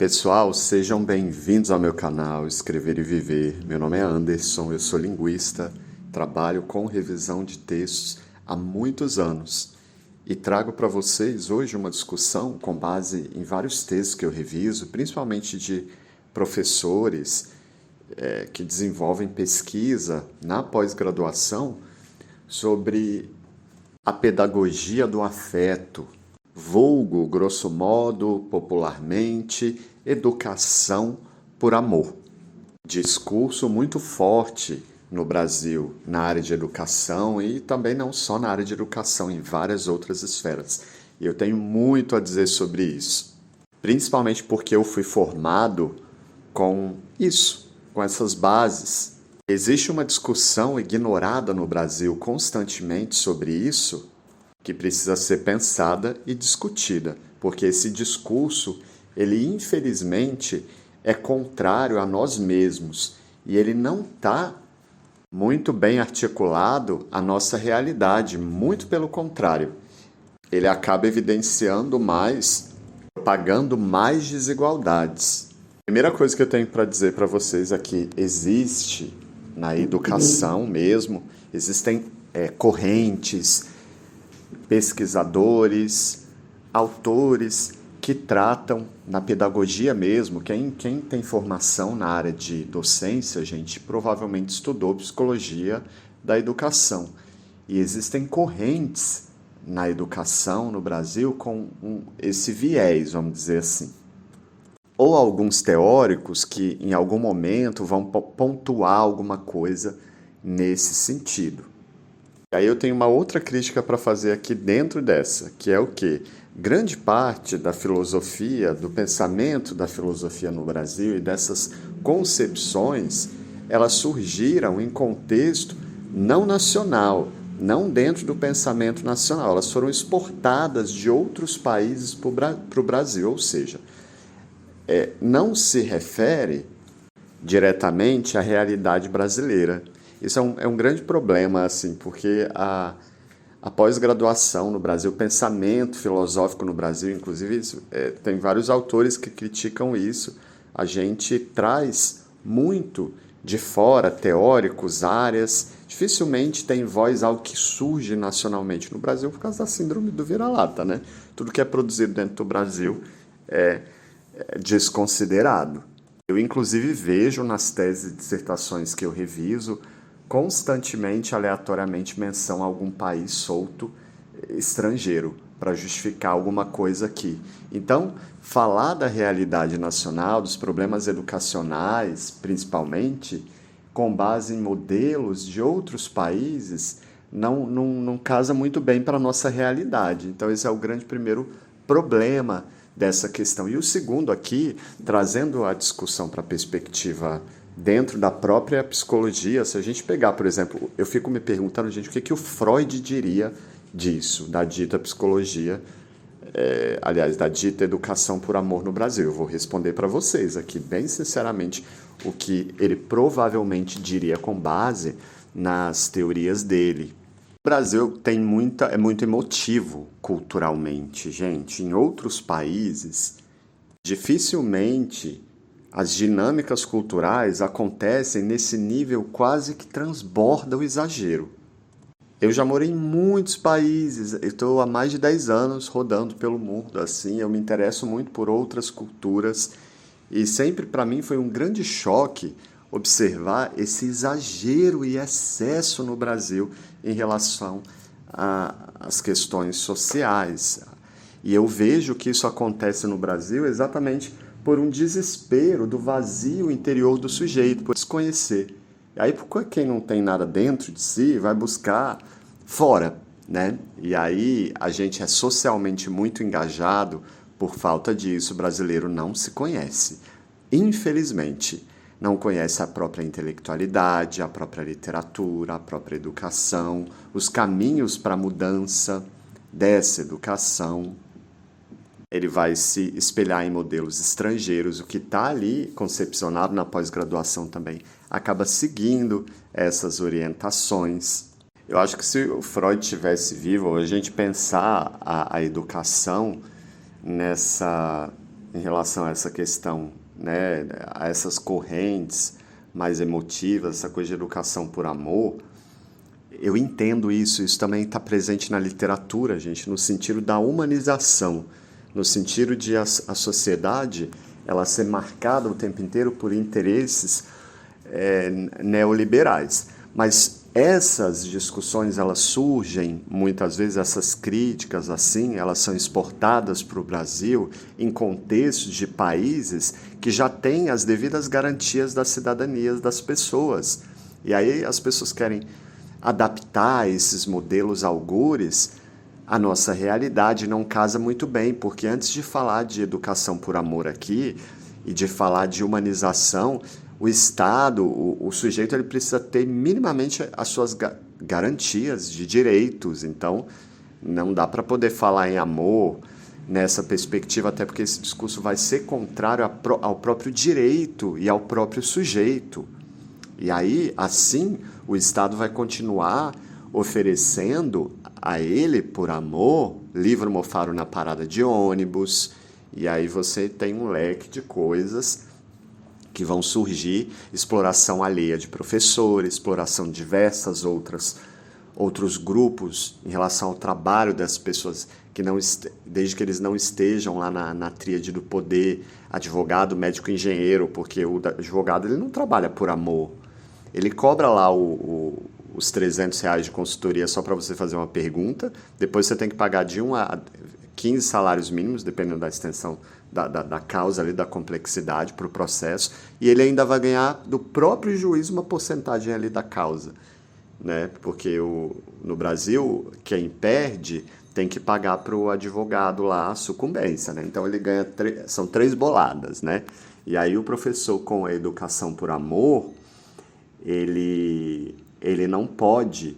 Pessoal, sejam bem-vindos ao meu canal Escrever e Viver. Meu nome é Anderson, eu sou linguista, trabalho com revisão de textos há muitos anos e trago para vocês hoje uma discussão com base em vários textos que eu reviso, principalmente de professores que desenvolvem pesquisa na pós-graduação sobre a pedagogia do afeto, vulgo, grosso modo, popularmente, educação por amor. Discurso muito forte no Brasil na área de educação e também não só na área de educação, em várias outras esferas. E eu tenho muito a dizer sobre isso, principalmente porque eu fui formado com isso, com essas bases. Existe uma discussão ignorada no Brasil constantemente sobre isso, que precisa ser pensada e discutida, porque esse discurso, ele infelizmente é contrário a nós mesmos e ele não está muito bem articulado à nossa realidade, muito pelo contrário. Ele acaba evidenciando mais, propagando mais desigualdades. A primeira coisa que eu tenho para dizer para vocês é que existe na educação mesmo, existem correntes, pesquisadores, autores que tratam na pedagogia mesmo. Quem tem formação na área de docência, gente, provavelmente estudou psicologia da educação. E existem correntes na educação no Brasil com esse viés, vamos dizer assim. Ou alguns teóricos que em algum momento vão pontuar alguma coisa nesse sentido. Aí eu tenho uma outra crítica para fazer aqui dentro dessa, que é o quê? Grande parte da filosofia, do pensamento da filosofia no Brasil e dessas concepções, elas surgiram em contexto não nacional, não dentro do pensamento nacional. Elas foram exportadas de outros países para o Brasil, ou seja, não se refere diretamente à realidade brasileira. Isso é um grande problema, assim, porque a pós-graduação no Brasil, o pensamento filosófico no Brasil, inclusive, tem vários autores que criticam isso. A gente traz muito de fora, teóricos, áreas, dificilmente tem voz ao que surge nacionalmente no Brasil por causa da síndrome do vira-lata, né? Tudo que é produzido dentro do Brasil é desconsiderado. Eu, inclusive, vejo nas teses e dissertações que eu reviso constantemente, aleatoriamente, menção a algum país solto estrangeiro para justificar alguma coisa aqui. Então, falar da realidade nacional, dos problemas educacionais, principalmente, com base em modelos de outros países, não casa muito bem para a nossa realidade. Então, esse é o grande primeiro problema dessa questão. E o segundo aqui, trazendo a discussão para a perspectiva dentro da própria psicologia, se a gente pegar, por exemplo, eu fico me perguntando, gente, o que o Freud diria disso, da dita psicologia, aliás, da dita educação por amor no Brasil. Eu vou responder para vocês aqui, bem sinceramente, o que ele provavelmente diria com base nas teorias dele. O Brasil é muito emotivo culturalmente, gente. Em outros países, dificilmente as dinâmicas culturais acontecem nesse nível quase que transborda o exagero. Eu já morei em muitos países, eu estou há mais de 10 anos rodando pelo mundo, assim, eu me interesso muito por outras culturas e sempre para mim foi um grande choque observar esse exagero e excesso no Brasil em relação às questões sociais. E eu vejo que isso acontece no Brasil exatamente por um desespero do vazio interior do sujeito, por desconhecer. E aí, por quem não tem nada dentro de si, vai buscar fora, né? E aí, a gente é socialmente muito engajado, por falta disso, o brasileiro não se conhece. Infelizmente, não conhece a própria intelectualidade, a própria literatura, a própria educação, os caminhos para a mudança dessa educação. Ele vai se espelhar em modelos estrangeiros, o que está ali concepcionado na pós-graduação também acaba seguindo essas orientações. Eu acho que se o Freud estivesse vivo, a gente pensar a educação nessa em relação a essa questão, né, a essas correntes mais emotivas, essa coisa de educação por amor, eu entendo isso, isso também está presente na literatura, gente, no sentido da humanização, no sentido de a sociedade ela ser marcada o tempo inteiro por interesses neoliberais. Mas essas discussões, elas surgem, muitas vezes essas críticas assim, elas são exportadas para o Brasil em contextos de países que já têm as devidas garantias das cidadanias das pessoas. E aí as pessoas querem adaptar esses modelos algures à nossa realidade, não casa muito bem, porque antes de falar de educação por amor aqui e de falar de humanização, o Estado, o sujeito, ele precisa ter minimamente as suas garantias de direitos. Então, não dá para poder falar em amor nessa perspectiva, até porque esse discurso vai ser contrário ao próprio direito e ao próprio sujeito. E aí, assim, o Estado vai continuar oferecendo a ele, por amor, livro mofaro na parada de ônibus, e aí você tem um leque de coisas que vão surgir, exploração alheia de professores, exploração de diversas outros grupos em relação ao trabalho das pessoas, que não desde que eles não estejam lá na tríade do poder, advogado, médico, engenheiro, porque o advogado ele não trabalha por amor. Ele cobra lá os R$300 de consultoria só para você fazer uma pergunta, depois você tem que pagar de 1 a 15 salários mínimos, dependendo da extensão da causa, ali, da complexidade para o processo, e ele ainda vai ganhar do próprio juiz uma porcentagem ali da causa, né? Porque no Brasil, quem perde tem que pagar para o advogado lá a sucumbência, né? Então ele ganha, são 3 boladas, né? E aí o professor com a educação por amor, ele não pode,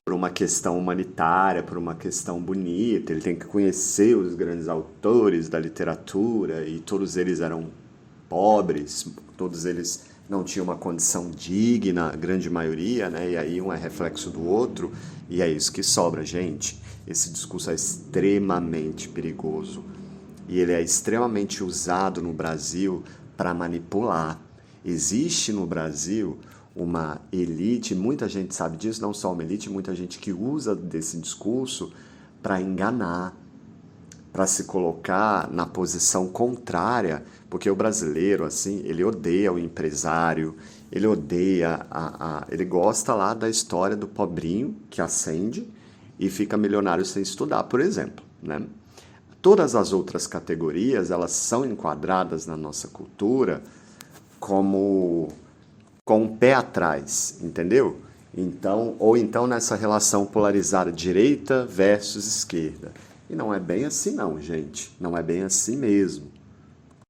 por uma questão humanitária, por uma questão bonita, ele tem que conhecer os grandes autores da literatura, e todos eles eram pobres, todos eles não tinham uma condição digna, a grande maioria, né? E aí um é reflexo do outro, e é isso que sobra, gente. Esse discurso é extremamente perigoso, e ele é extremamente usado no Brasil para manipular. Existe no Brasil uma elite, muita gente sabe disso, não só uma elite, muita gente que usa desse discurso para enganar, para se colocar na posição contrária, porque o brasileiro, assim, ele odeia o empresário, ele odeia, ele gosta lá da história do pobrinho que ascende e fica milionário sem estudar, por exemplo, né? Todas as outras categorias, elas são enquadradas na nossa cultura como com o pé atrás, entendeu? Então, ou então nessa relação polarizada direita versus esquerda. E não é bem assim não, gente. Não é bem assim mesmo.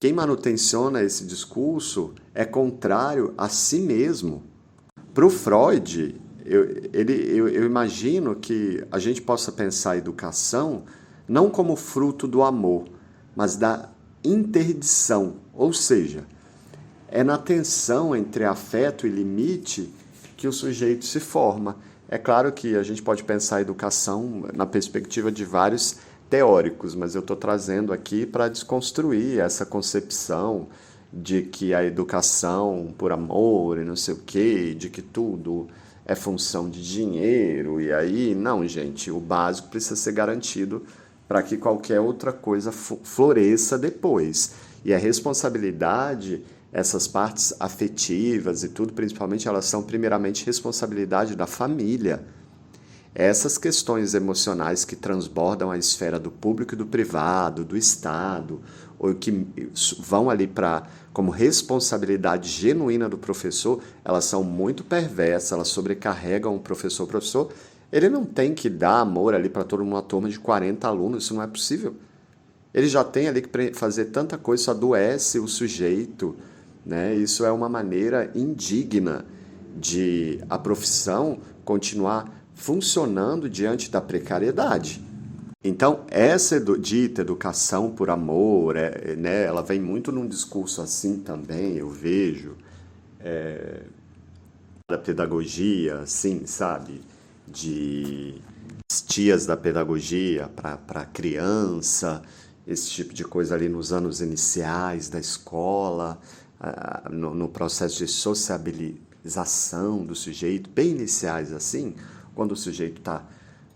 Quem manutenciona esse discurso é contrário a si mesmo. Para o Freud, eu imagino que a gente possa pensar a educação não como fruto do amor, mas da interdição, ou seja, é na tensão entre afeto e limite que o sujeito se forma. É claro que a gente pode pensar a educação na perspectiva de vários teóricos, mas eu estou trazendo aqui para desconstruir essa concepção de que a educação por amor e não sei o quê, de que tudo é função de dinheiro, e aí, não, gente, o básico precisa ser garantido para que qualquer outra coisa floresça depois. E a responsabilidade, essas partes afetivas e tudo, principalmente, elas são primeiramente responsabilidade da família. Essas questões emocionais que transbordam a esfera do público e do privado, do Estado, ou que vão ali como responsabilidade genuína do professor, elas são muito perversas, elas sobrecarregam o professor. O professor, ele não tem que dar amor ali para toda uma turma de 40 alunos, isso não é possível. Ele já tem ali que fazer tanta coisa, isso adoece o sujeito, né? Isso é uma maneira indigna de a profissão continuar funcionando diante da precariedade. Então, essa dita educação por amor, né, ela vem muito num discurso assim também, eu vejo, da pedagogia, assim, sabe? De tias da pedagogia para criança, esse tipo de coisa ali nos anos iniciais da escola, no processo de sociabilização do sujeito, bem iniciais assim, quando o sujeito está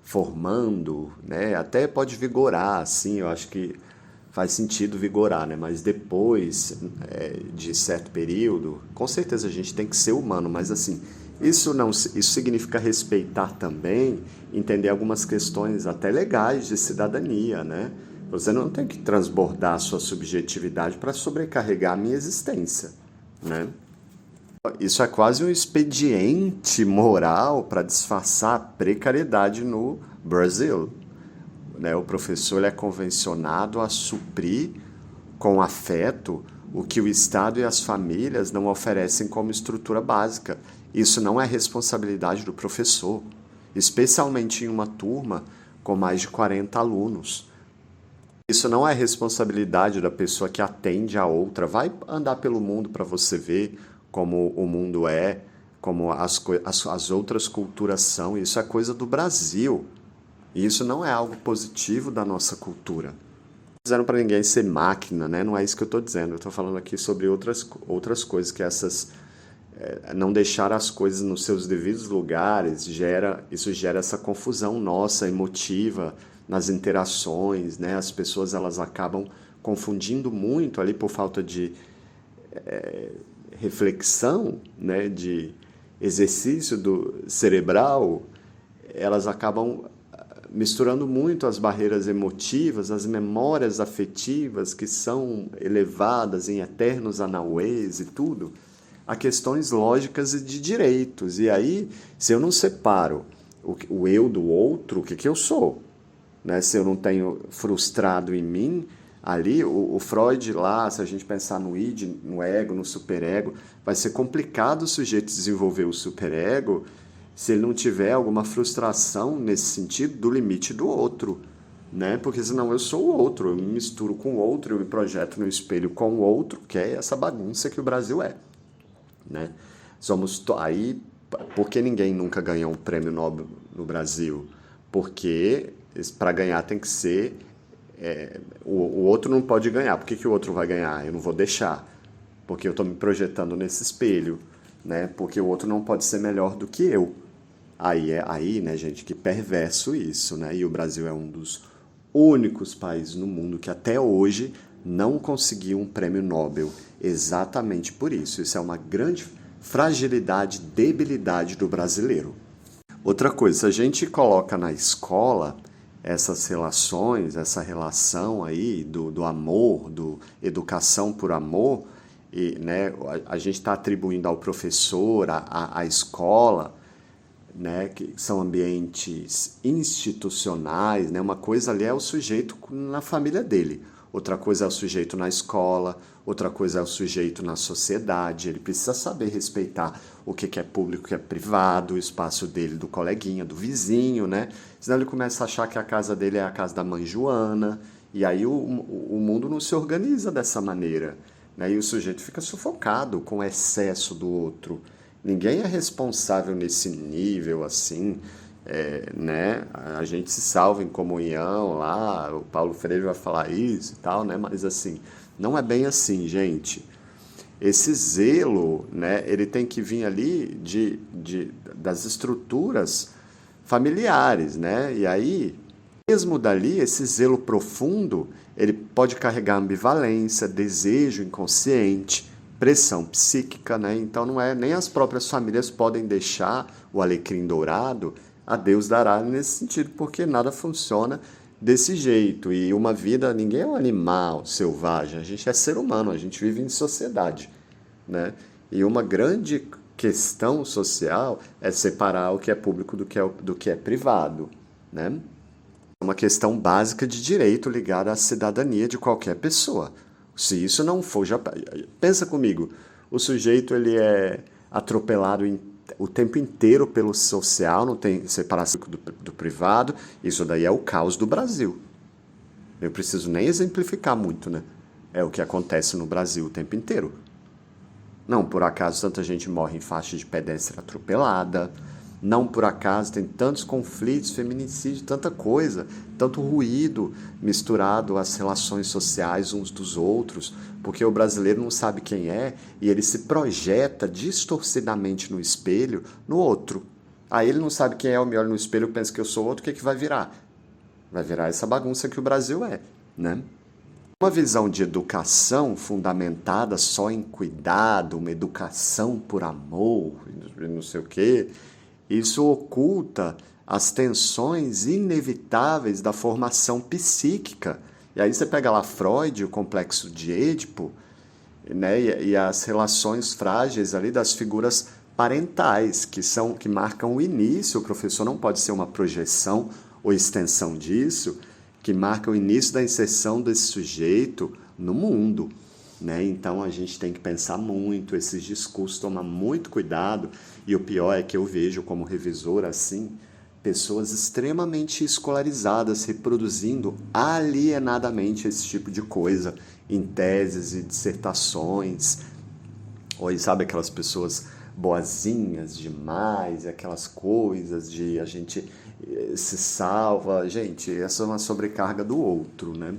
formando, né, até pode vigorar, assim, eu acho que faz sentido vigorar, né, mas depois de certo período, com certeza a gente tem que ser humano, mas assim, isso significa respeitar também, entender algumas questões até legais de cidadania, né? Você não tem que transbordar a sua subjetividade para sobrecarregar a minha existência, né? Isso é quase um expediente moral para disfarçar a precariedade no Brasil, né? O professor ele é convencionado a suprir com afeto o que o Estado e as famílias não oferecem como estrutura básica. Isso não é responsabilidade do professor, especialmente em uma turma com mais de 40 alunos. Isso não é responsabilidade da pessoa que atende a outra. Vai andar pelo mundo para você ver como o mundo é, como as outras culturas são. Isso é coisa do Brasil. E isso não é algo positivo da nossa cultura. Não dizendo para ninguém ser máquina, né? Não é isso que eu estou dizendo. Eu estou falando aqui sobre outras coisas, que não deixar as coisas nos seus devidos lugares, isso gera essa confusão nossa, emotiva, nas interações, né? As pessoas elas acabam confundindo muito ali por falta de reflexão, né? De exercício cerebral, elas acabam misturando muito as barreiras emotivas, as memórias afetivas que são elevadas em eternos anauês e tudo, a questões lógicas e de direitos. E aí, se eu não separo o eu do outro, o que eu sou? Né? Se eu não tenho frustrado em mim, ali o Freud lá, se a gente pensar no id, no ego, no superego, vai ser complicado o sujeito desenvolver o superego se ele não tiver alguma frustração nesse sentido do limite do outro, né? Porque senão eu sou o outro, eu me misturo com o outro, eu me projeto no espelho com o outro, que é essa bagunça que o Brasil é, né? Aí, por que ninguém nunca ganhou um prêmio Nobel no Brasil? Porque para ganhar tem que ser o outro não pode ganhar. Por que o outro vai ganhar? Eu não vou deixar, porque eu estou me projetando nesse espelho, né? Porque o outro não pode ser melhor do que eu. Aí, né, gente, que perverso isso, né? E o Brasil é um dos únicos países no mundo que até hoje não conseguiu um prêmio Nobel exatamente por isso. Isso é uma grande fragilidade, debilidade do brasileiro. Outra coisa, se a gente coloca na escola essas relações, essa relação aí do amor, do educação por amor, e, né, a gente está atribuindo ao professor, à escola, né, que são ambientes institucionais, né, uma coisa ali é o sujeito na família dele, outra coisa é o sujeito na escola, outra coisa é o sujeito na sociedade. Ele precisa saber respeitar o que é público, o que é privado, o espaço dele, do coleguinha, do vizinho, né? Senão ele começa a achar que a casa dele é a casa da mãe Joana, e aí o mundo não se organiza dessa maneira, né? E o sujeito fica sufocado com o excesso do outro. Ninguém é responsável nesse nível assim, né? A gente se salva em comunhão lá, o Paulo Freire vai falar isso e tal, né? Mas assim, não é bem assim, gente. Esse zelo, né, ele tem que vir ali das estruturas familiares, né? E aí, mesmo dali, esse zelo profundo, ele pode carregar ambivalência, desejo inconsciente, pressão psíquica, né? Então não é, nem as próprias famílias podem deixar o alecrim dourado, a Deus dará nesse sentido, porque nada funciona desse jeito. E uma vida, ninguém é um animal selvagem, a gente é ser humano, a gente vive em sociedade, né? E uma grande questão social é separar o que é público do que é privado, né? É uma questão básica de direito ligada à cidadania de qualquer pessoa. Se isso não for, já pensa comigo, o sujeito ele é atropelado o tempo inteiro pelo social, não tem separação do privado, isso daí é o caos do Brasil. Eu preciso nem exemplificar muito, né? É o que acontece no Brasil o tempo inteiro. Não, por acaso tanta gente morre em faixa de pedestre atropelada, Não por acaso tem tantos conflitos, feminicídio, tanta coisa, tanto ruído misturado às relações sociais uns dos outros, porque o brasileiro não sabe quem é e ele se projeta distorcidamente no espelho no outro. Aí ele não sabe quem é, eu me olho no espelho e penso que eu sou outro, o que vai virar? Vai virar essa bagunça que o Brasil é, né? Uma visão de educação fundamentada só em cuidado, uma educação por amor, não sei o quê, isso oculta as tensões inevitáveis da formação psíquica. E aí você pega lá Freud, o complexo de Édipo, né, e as relações frágeis ali das figuras parentais, que marcam o início. O professor não pode ser uma projeção ou extensão disso, que marca o início da inserção desse sujeito no mundo, né? Então a gente tem que pensar muito esses discursos, tomar muito cuidado, e o pior é que eu vejo como revisor assim, pessoas extremamente escolarizadas reproduzindo alienadamente esse tipo de coisa em teses e dissertações, ou sabe aquelas pessoas boazinhas demais, aquelas coisas de a gente se salva. Gente, essa é uma sobrecarga do outro, né?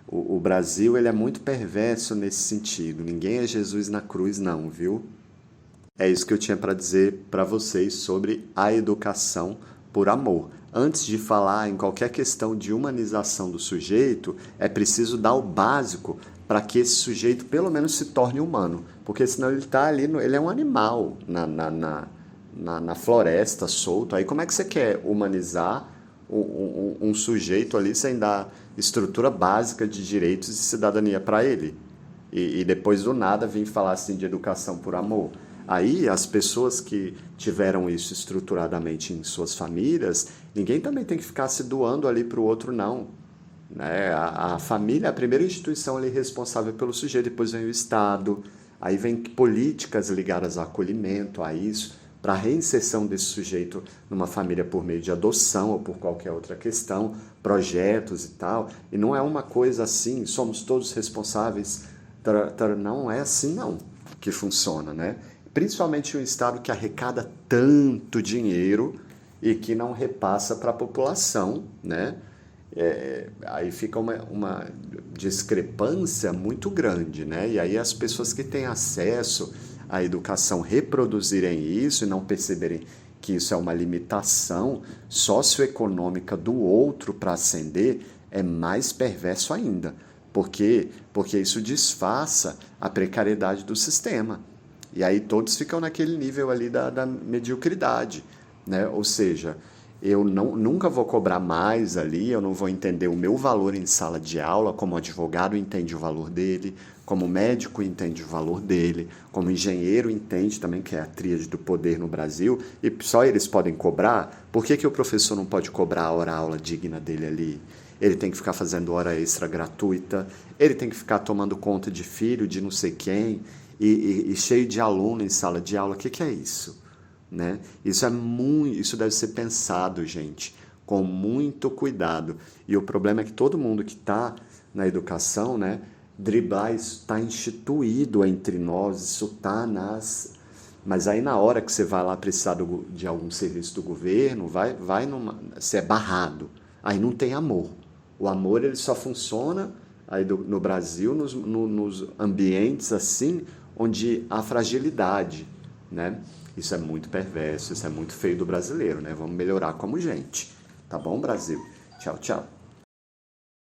O Brasil, ele é muito perverso nesse sentido. Ninguém é Jesus na cruz, não, viu? É isso que eu tinha para dizer para vocês sobre a educação por amor. Antes de falar em qualquer questão de humanização do sujeito, é preciso dar o básico para que esse sujeito pelo menos se torne humano. Porque senão ele está ali, ele é um animal na floresta, solto. Aí como é que você quer humanizar um sujeito ali sem dar estrutura básica de direitos e cidadania para ele? E depois do nada vir falar assim de educação por amor. Aí as pessoas que tiveram isso estruturadamente em suas famílias, ninguém também tem que ficar se doando ali para o outro, não. Né? A família é a primeira instituição ali responsável pelo sujeito, depois vem o Estado, aí vem políticas ligadas ao acolhimento, a isso, para a reinserção desse sujeito numa família por meio de adoção ou por qualquer outra questão, projetos e tal. E não é uma coisa assim, somos todos responsáveis. Não é assim não que funciona, né? Principalmente um Estado que arrecada tanto dinheiro e que não repassa para a população, né? Aí fica uma discrepância muito grande, né? E aí as pessoas que têm acesso à educação reproduzirem isso e não perceberem que isso é uma limitação socioeconômica do outro para ascender, é mais perverso ainda. Por quê? Porque isso disfarça a precariedade do sistema. E aí todos ficam naquele nível ali da mediocridade, né? Ou seja, eu nunca vou cobrar mais ali, eu não vou entender o meu valor em sala de aula, como o advogado entende o valor dele, como o médico entende o valor dele, como o engenheiro entende também, que é a tríade do poder no Brasil, e só eles podem cobrar. Por que o professor não pode cobrar a hora-aula digna dele ali? Ele tem que ficar fazendo hora extra gratuita, ele tem que ficar tomando conta de filho de não sei quem, e cheio de aluno em sala de aula. O que é isso? Né? Isso deve ser pensado, gente, com muito cuidado. E o problema é que todo mundo que está na educação, né, driblar isso está instituído entre nós, isso está nas... Mas aí na hora que você vai lá precisar de algum serviço do governo, você é barrado. Aí não tem amor. O amor ele só funciona aí no Brasil, nos ambientes assim, onde há fragilidade, né? Isso é muito perverso, isso é muito feio do brasileiro, né? Vamos melhorar como gente. Tá bom, Brasil? Tchau, tchau.